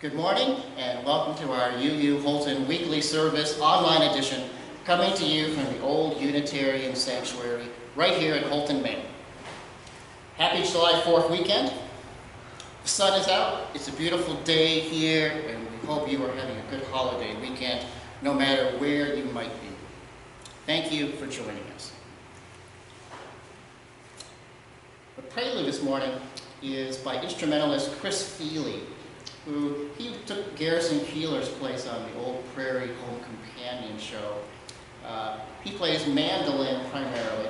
Good morning and welcome to our UU Holton Weekly Service online edition, coming to you from the old Unitarian Sanctuary right here in Holton, Maine. Happy July 4th weekend. The sun is out, it's a beautiful day here, and we hope you are having a good holiday weekend no matter where you might be. Thank you for joining us. The prelude this morning is by instrumentalist Chris Feely, who he took Garrison Keillor's place on the Old Prairie Home Companion show. He plays mandolin primarily,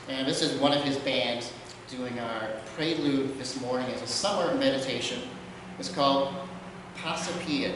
and this is one of his bands doing our prelude this morning as a summer meditation. It's called Pasipia.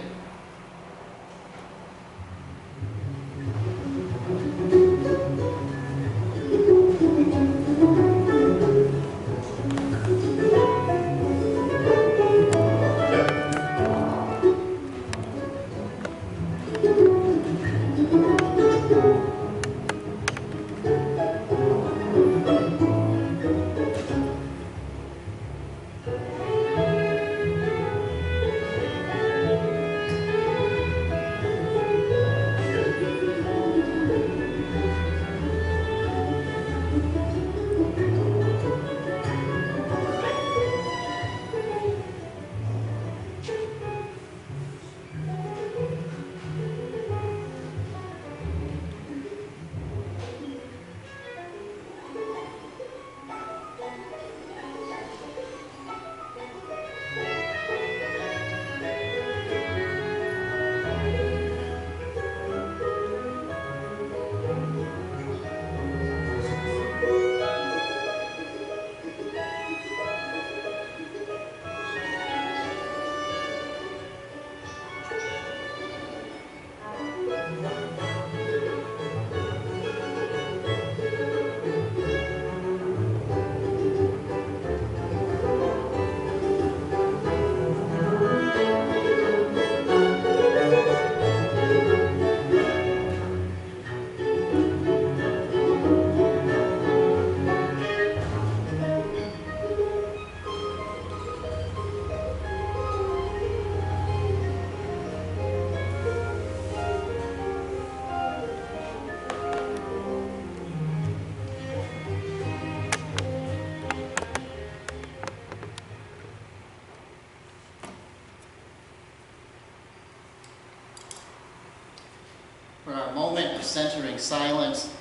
For our moment of centering silence,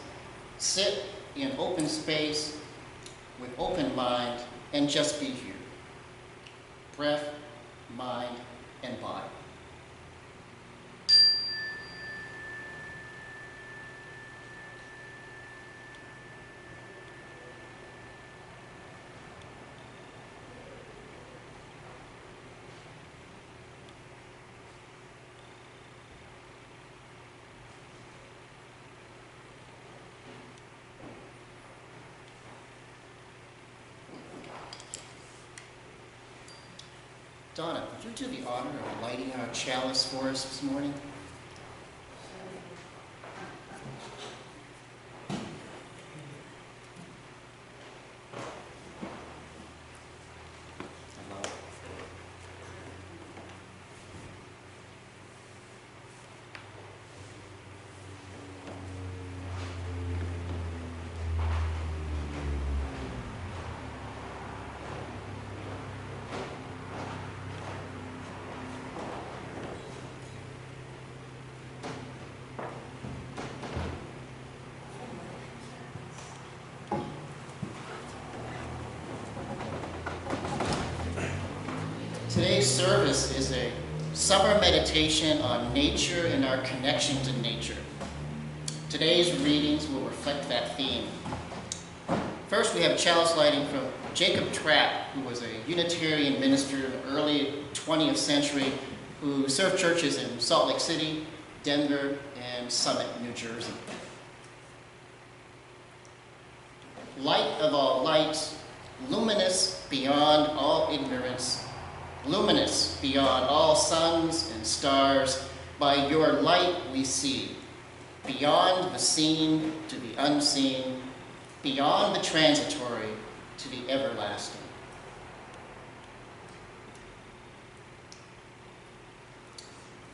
sit in open space with open mind and just be here. Breath, mind, and body. Donna, would you do the honor of lighting our chalice for us this morning? Today's service is a summer meditation on nature and our connection to nature. Today's readings will reflect that theme. First, we have a chalice lighting from Jacob Trapp, who was a Unitarian minister in the early 20th century who served churches in Salt Lake City, Denver, and Summit, New Jersey. Light of all lights, luminous beyond all ignorance, luminous beyond all suns and stars, by your light we see, beyond the seen to the unseen, beyond the transitory to the everlasting.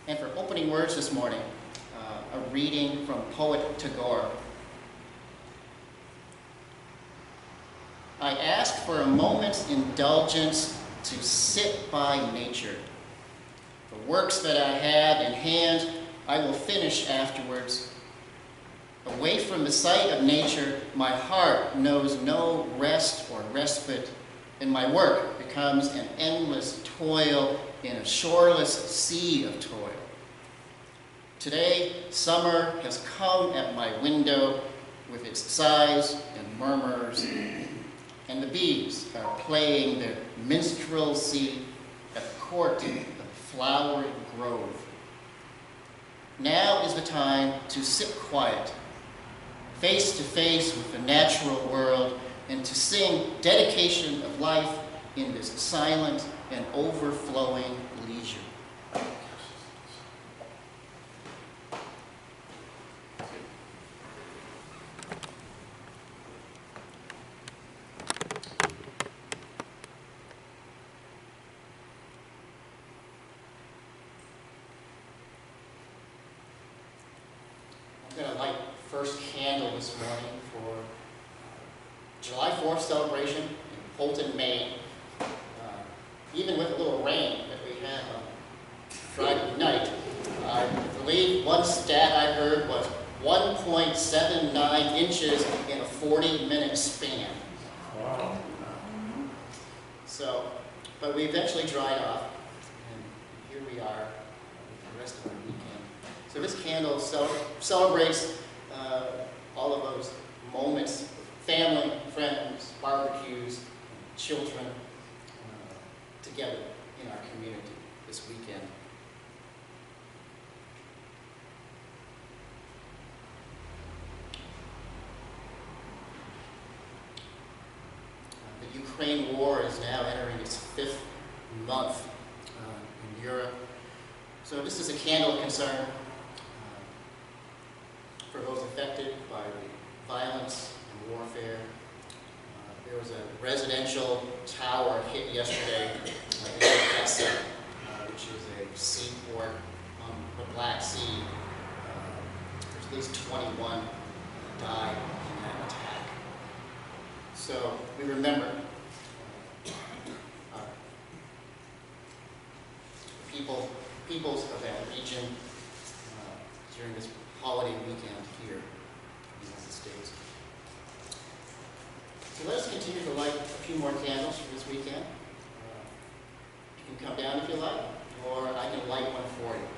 And for opening words this morning, a reading from poet Tagore. I ask for a moment's indulgence to sit by nature. The works that I have in hand, I will finish afterwards. Away from the sight of nature, my heart knows no rest or respite, and my work becomes an endless toil in a shoreless sea of toil. Today, summer has come at my window with its sighs and murmurs, and the bees are playing their minstrelsy at the court of the flowery grove. Now is the time to sit quiet, face to face with the natural world, and to sing dedication of life in this silent and overflowing leisure. I'm going to light the first candle this morning for July 4th celebration in Houlton, Maine. Even with a little rain that we had on Friday night, I believe one stat I heard was 1.79 inches in a 40-minute span. Wow. But we eventually dried off, and here we are with the rest of our weekend. So this candle celebrates all of those moments of family, friends, barbecues, children together in our community this weekend. The Ukraine war is now entering its 5th month in Europe. So this is a candle of concern for those affected by the violence and warfare. There was a residential tower hit yesterday in Odessa, which is a seaport on the Black Sea. There's at least 21 died in that attack. So we remember peoples of that region during this holiday weekend here in the United States. So let us continue to light a few more candles for this weekend. You can come down if you like, or I can light one for you.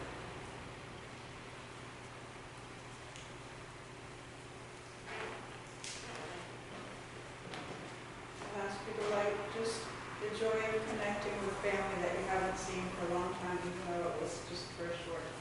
I'll ask you to light just the joy of connecting with family that you haven't seen for a long time, even though it was just for a short time.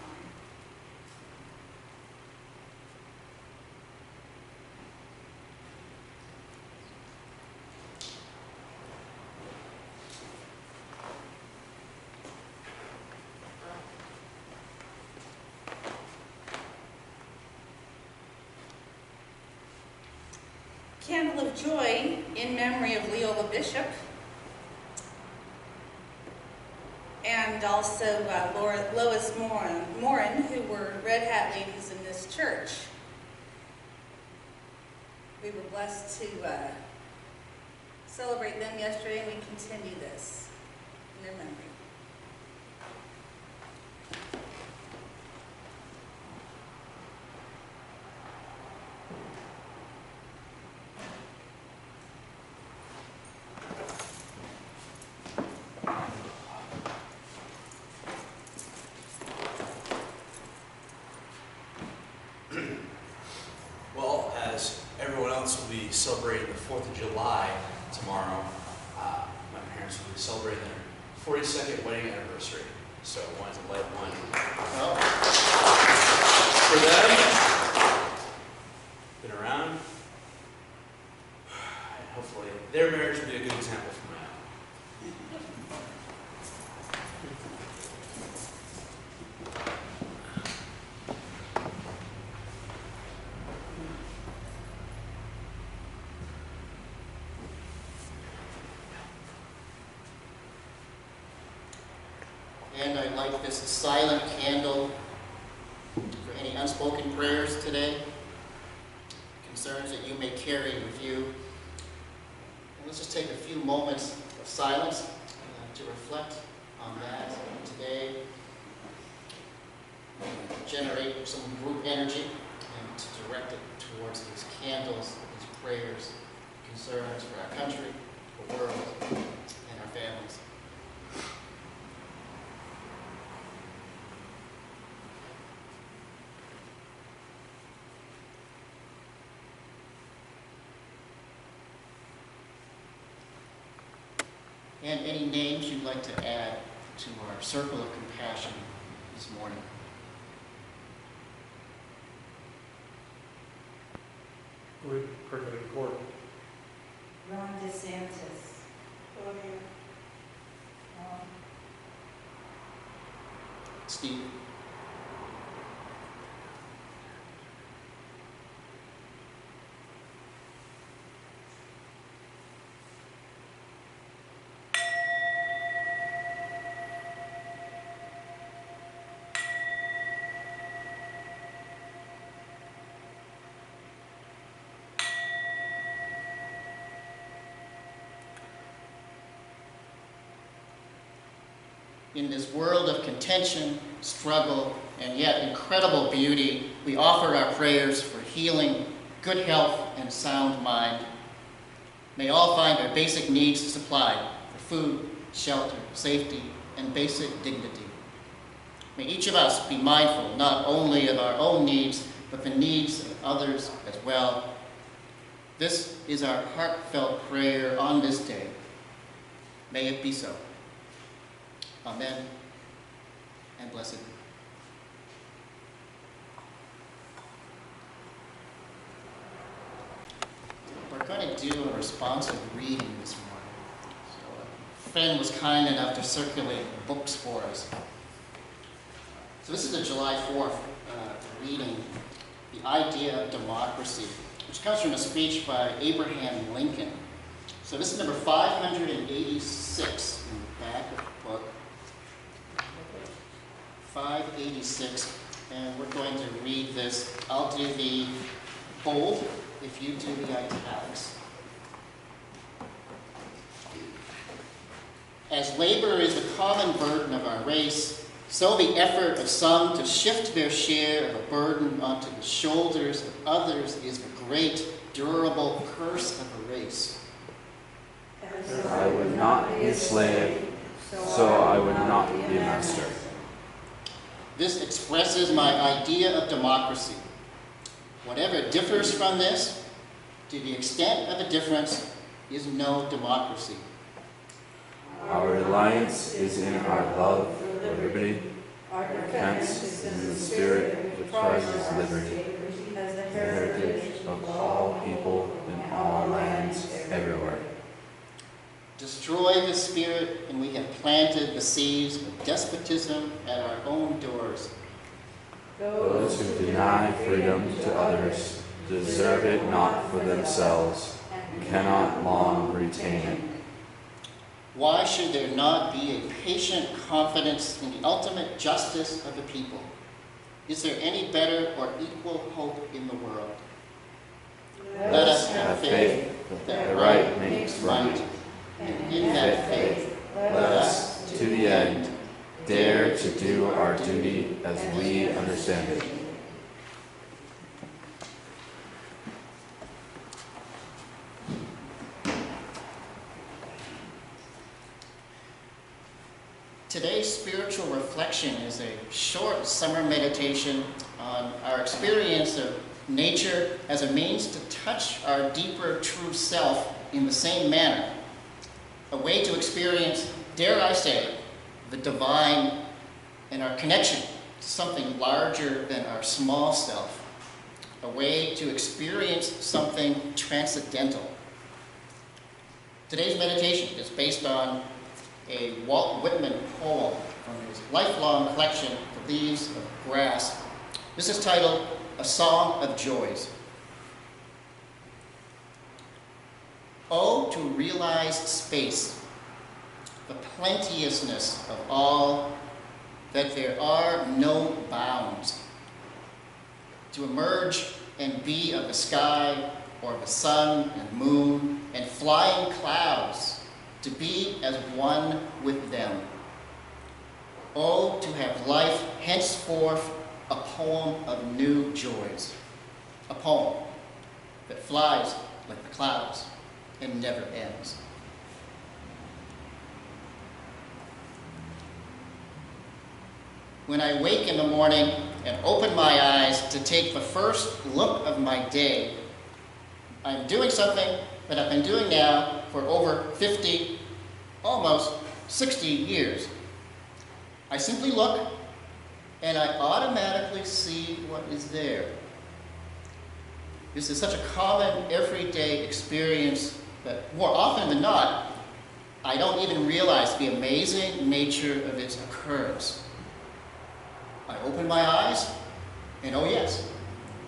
Candle of Joy in memory of Leola Bishop, and also Lois Morin, who were Red Hat ladies in this church. We were blessed to celebrate them yesterday, and we continue this in their memory. Well, as everyone else will be celebrating the 4th of July celebrating their 42nd wedding anniversary. So I wanted to light one Well, for them. Been around. And hopefully their marriage will be a good example for my own. and I light this silent candle for any unspoken prayers today, concerns that you may carry with you. And let's just take a few moments of silence to reflect on that today, generate some group energy, and to direct it towards these candles, these prayers, concerns for our country, the world, and our families. And any names you'd like to add to our circle of compassion this morning. Cricket Court. Ron DeSantis. Claudia. Steve. In this world of contention, struggle, and yet incredible beauty, we offer our prayers for healing, good health, and sound mind. May all find their basic needs supplied for food, shelter, safety, and basic dignity. May each of us be mindful not only of our own needs, but the needs of others as well. This is our heartfelt prayer on this day. May it be so. Amen and blessed. We're going to do a responsive reading this morning. So a friend was kind enough to circulate books for us. So this is a July 4th reading, The Idea of Democracy, which comes from a speech by Abraham Lincoln. So this is number 586 in the back of the book. 586, and we're going to read this. I'll do the bold if you do the italics. As labor is the common burden of our race, so the effort of some to shift their share of a burden onto the shoulders of others is the great, durable curse of a race. I would not be a slave, so I would not be a master. This expresses my idea of democracy. Whatever differs from this, to the extent of a difference, is no democracy. Our reliance is in our love for liberty. Our defense is in the spirit which prizes liberty, as the heritage of all people in all lands everywhere. Destroy the spirit, and we have planted the seeds of despotism at our own doors. Those who deny freedom to others deserve it not for themselves, and cannot long retain it. Why should there not be a patient confidence in the ultimate justice of the people? Is there any better or equal hope in the world? Let us have faith that right makes right, and in that faith, let us, to the end, dare to do our duty as we understand it. Today's spiritual reflection is a short summer meditation on our experience of nature as a means to touch our deeper true self in the same manner. a way to experience, dare I say, the divine and our connection to something larger than our small self, a way to experience something transcendental. Today's meditation is based on a Walt Whitman poem from his lifelong collection, The Leaves of Grass. This is titled, A Song of Joys. Oh, to realize space, the plenteousness of all, that there are no bounds. To emerge and be of the sky, or the sun and moon, and flying clouds, to be as one with them. Oh, to have life henceforth a poem of new joys, a poem that flies like the clouds and never ends. When I wake in the morning and open my eyes to take the first look of my day, I'm doing something that I've been doing now for over 50, almost 60 years. I simply look and I automatically see what is there. This is such a common, everyday experience that more often than not, I don't even realize the amazing nature of its occurrence. I open my eyes, and oh yes,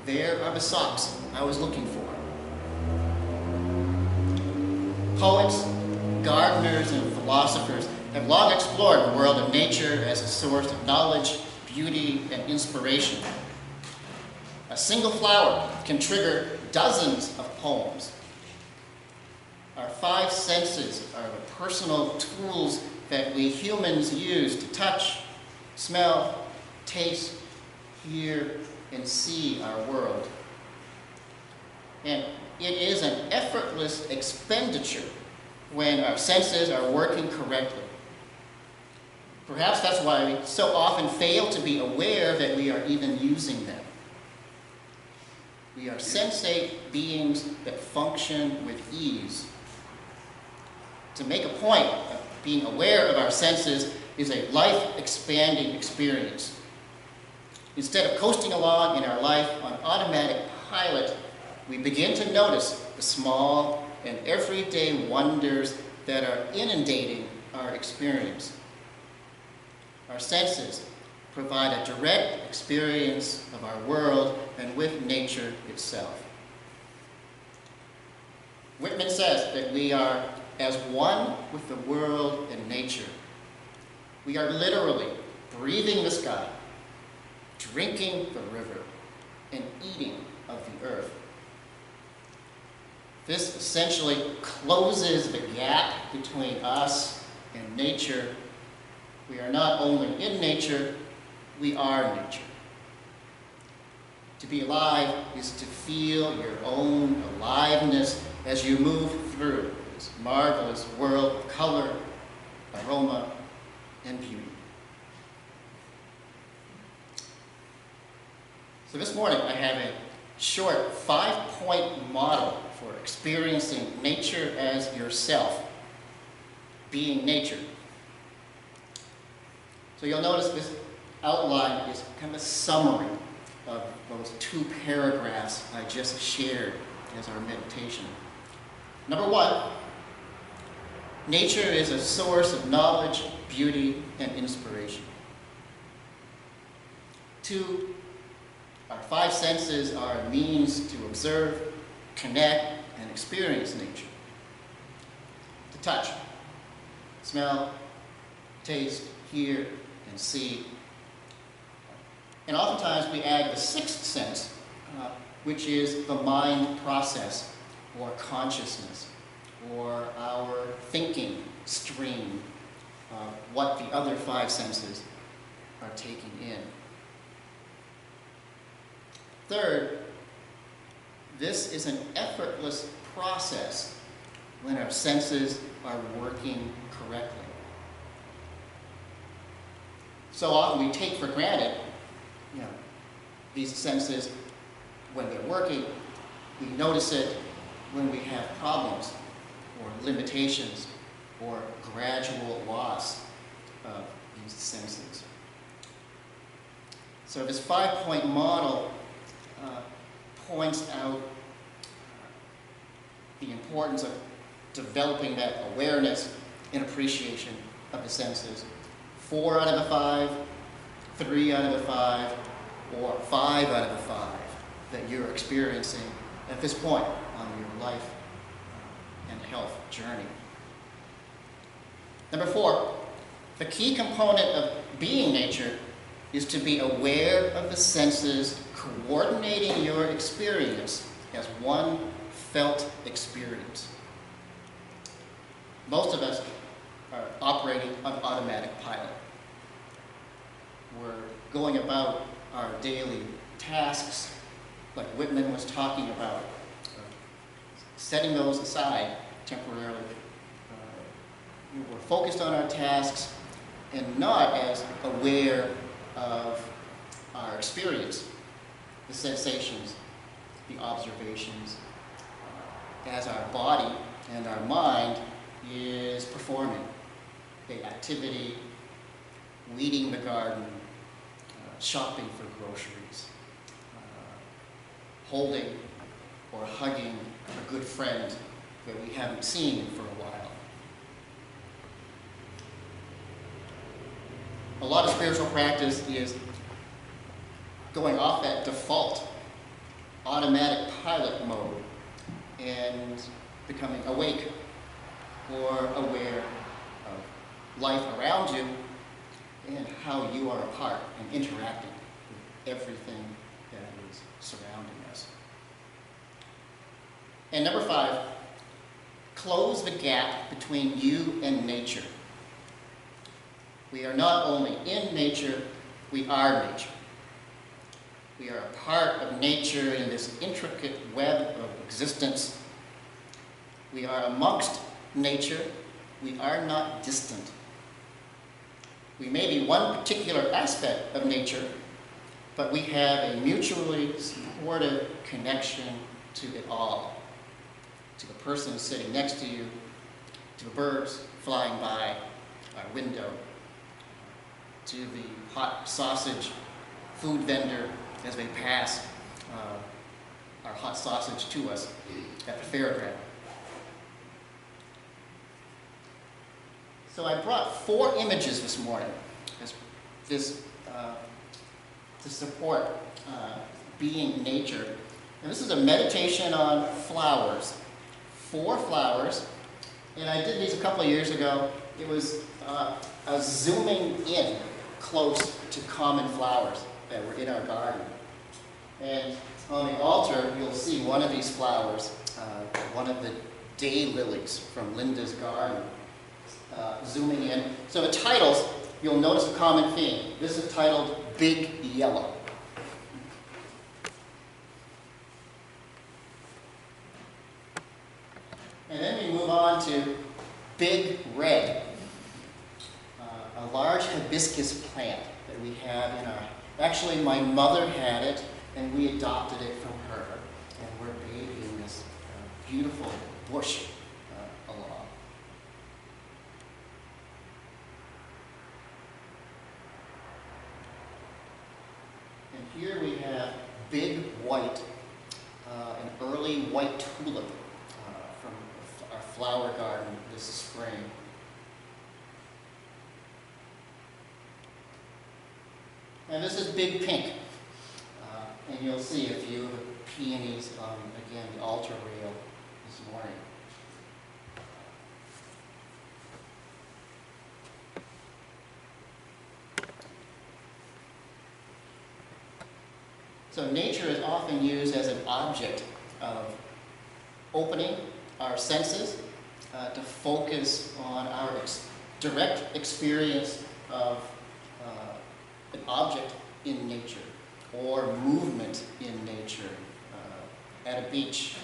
there are the socks I was looking for. Poets, gardeners, and philosophers have long explored the world of nature as a source of knowledge, beauty, and inspiration. A single flower can trigger dozens of poems. Our five senses are the personal tools that we humans use to touch, smell, taste, hear, and see our world. And it is an effortless expenditure when our senses are working correctly. Perhaps that's why we so often fail to be aware that we are even using them. We are sensate beings that function with ease. To make a point of being aware of our senses is a life-expanding experience. Instead of coasting along in our life on automatic pilot, we begin to notice the small and everyday wonders that are inundating our experience. Our senses provide a direct experience of our world and with nature itself. Whitman says that we are as one with the world and nature. We are literally breathing the sky, drinking the river, and eating of the earth. This essentially closes the gap between us and nature. We are not only in nature, we are nature. To be alive is to feel your own aliveness as you move through this marvelous world of color, aroma, and beauty. So this morning I have a short 5-point model for experiencing nature as yourself, being nature. So you'll notice this outline is kind of a summary of those 2 paragraphs I just shared as our meditation. Number 1, nature is a source of knowledge, beauty, and inspiration. 2, our 5 senses are a means to observe, connect, and experience nature. To touch, smell, taste, hear, and see. And oftentimes we add the 6th sense, which is the mind process, or consciousness, or our thinking stream, what the other 5 senses are taking in. Third, this is an effortless process when our senses are working correctly. So often we take for granted, these senses when they're working. We notice it when we have problems or limitations or gradual loss of these senses. So this 5-point model points out the importance of developing that awareness and appreciation of the senses. 4 out of the 5, 3 out of the 5, or 5 out of the 5 that you're experiencing at this point on your life and health journey. Number 4, the key component of being nature is to be aware of the senses coordinating your experience as one felt experience. Most of us are operating on automatic pilot. We're going about our daily tasks, like Whitman was talking about, setting those aside temporarily. We're focused on our tasks and not as aware of our experience, the sensations, the observations, as our body and our mind is performing the activity, weeding the garden, shopping for groceries, holding or hugging a good friend that we haven't seen for a while. A lot of spiritual practice is going off that default automatic pilot mode and becoming awake or aware of life around you and how you are a part and interacting with everything that is surrounding us. And number 5, close the gap between you and nature. We are not only in nature, we are nature. We are a part of nature in this intricate web of existence. We are amongst nature. We are not distant. We may be one particular aspect of nature, but we have a mutually supportive connection to it all. To the person sitting next to you, to the birds flying by our window, to the hot sausage food vendor as they pass our hot sausage to us at the fairground. So I brought 4 images this morning to support being nature. And this is a meditation on flowers. 4 flowers. And I did these a couple of years ago. It was a zooming in close to common flowers that were in our garden. And on the altar, you'll see one of these flowers, one of the daylilies from Linda's garden, zooming in. So the titles, you'll notice a common theme. This is titled Big Yellow. And then we move on to Big Red, a large hibiscus plant that we have in our... Actually, my mother had it, and we adopted it from her, and we're babying this beautiful bush along. And here we have Big White, an early white tulip from our flower garden this spring. And this is Big Pink. And you'll see a few of the peonies on, again, the altar rail this morning. So nature is often used as an object of opening our senses to focus on our direct experience of an object in nature or movement in nature, at a beach,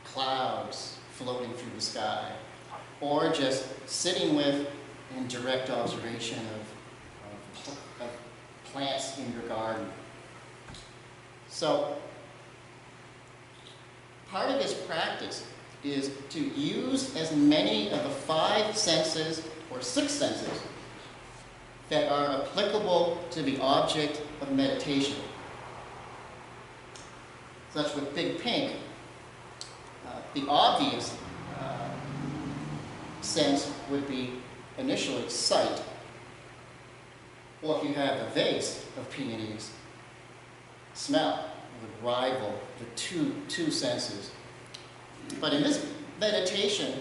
clouds floating through the sky, or just sitting with in direct observation of plants in your garden. So part of this practice is to use as many of the 5 senses or 6 senses that are applicable to the object of meditation. Such with Big Pink, the obvious sense would be initially sight, or if you have a vase of peonies, smell would rival the two senses. But in this meditation,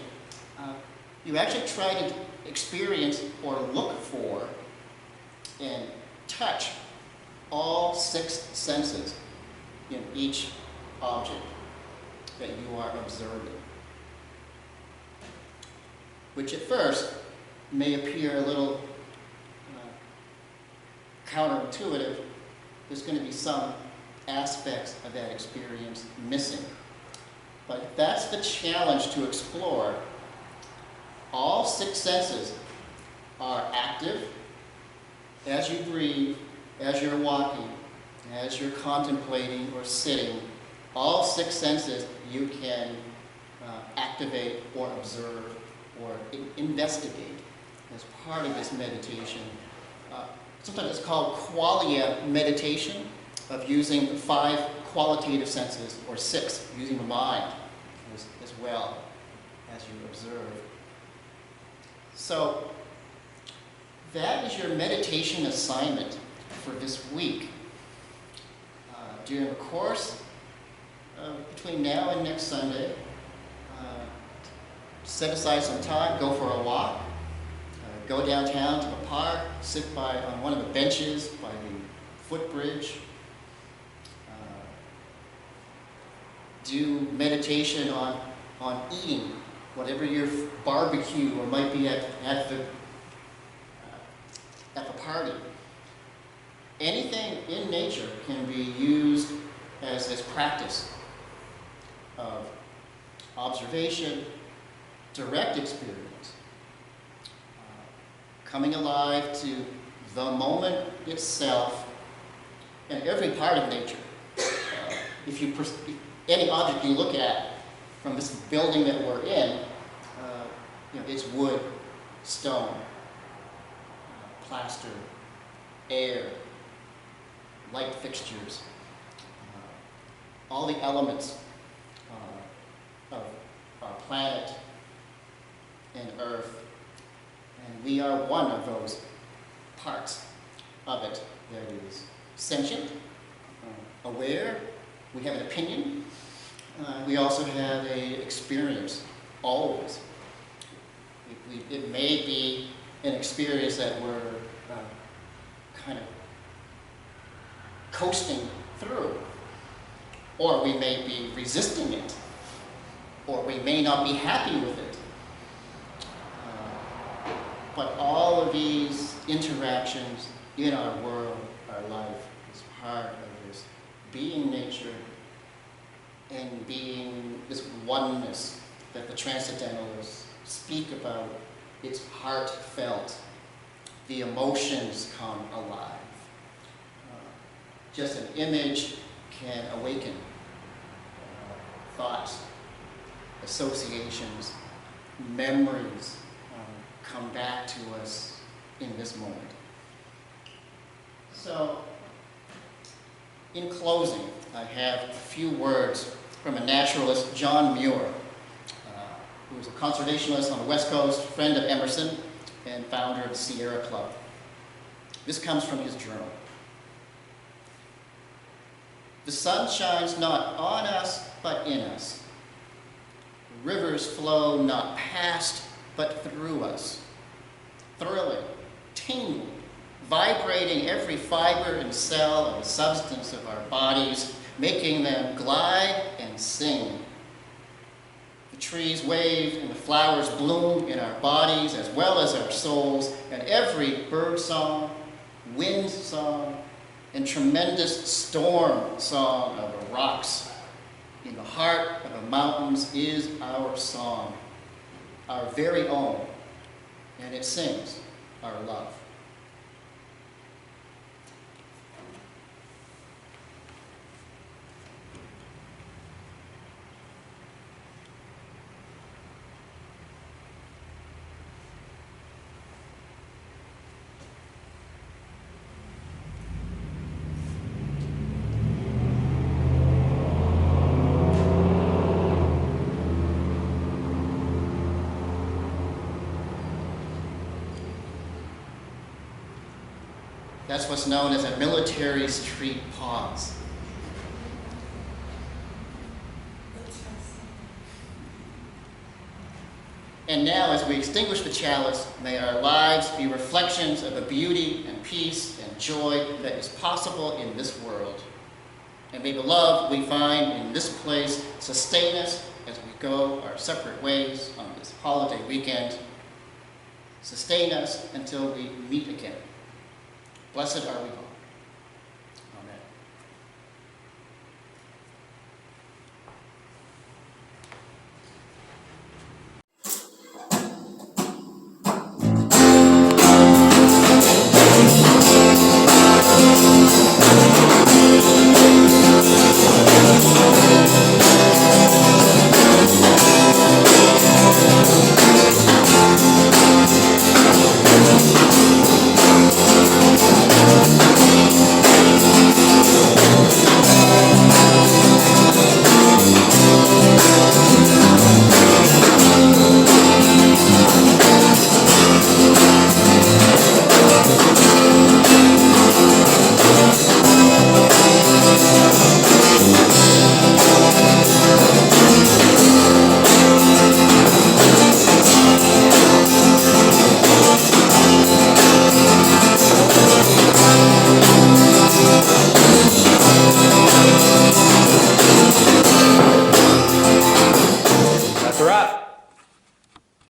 you actually try to experience or look for and touch all 6 senses in each object that you are observing, which at first may appear a little counterintuitive. There's going to be some aspects of that experience missing. But that's the challenge to explore. All 6 senses are active as you breathe, as you're walking, as you're contemplating or sitting. All 6 senses you can activate or observe or investigate as part of this meditation. Sometimes it's called qualia meditation, of using 5 qualitative senses, or 6, using the mind as well as you observe. So that is your meditation assignment for this week. During the course between now and next Sunday, set aside some time, go for a walk, go downtown to the park, sit on one of the benches by the footbridge, do meditation on eating, whatever your barbecue or might be at the party. Anything in nature can be used as practice of observation, direct experience, coming alive to the moment itself and every part of nature. Any object you look at from this building that we're in, it's wood, stone, plaster, air, light fixtures, all the elements of our planet and Earth, and we are one of those parts of it that is sentient, aware. We have an opinion. We also have an experience, always. It may be an experience that we're kind of coasting through, or we may be resisting it, or we may not be happy with it. But all of these interactions in our world, our life, is part of this being nature and being this oneness that the Transcendentalists speak about. It's heartfelt. The emotions come alive. Just an image can awaken thoughts, associations, memories come back to us in this moment. So, in closing, I have a few words from a naturalist, John Muir, who was a conservationist on the West Coast, friend of Emerson, and founder of the Sierra Club. This comes from his journal. The sun shines not on us, but in us. Rivers flow not past, but through us. Thrilling, tingling, vibrating every fiber and cell of the substance of our bodies, making them glide and sing. The trees wave and the flowers bloom in our bodies as well as our souls, and every bird song, wind song, and tremendous storm song of the rocks in the heart of the mountains is our song, our very own, and it sings our love. That's what's known as a military street pause. And now, as we extinguish the chalice, may our lives be reflections of the beauty and peace and joy that is possible in this world. And may the love we find in this place sustain us as we go our separate ways on this holiday weekend. Sustain us until we meet again. Blessed are we all.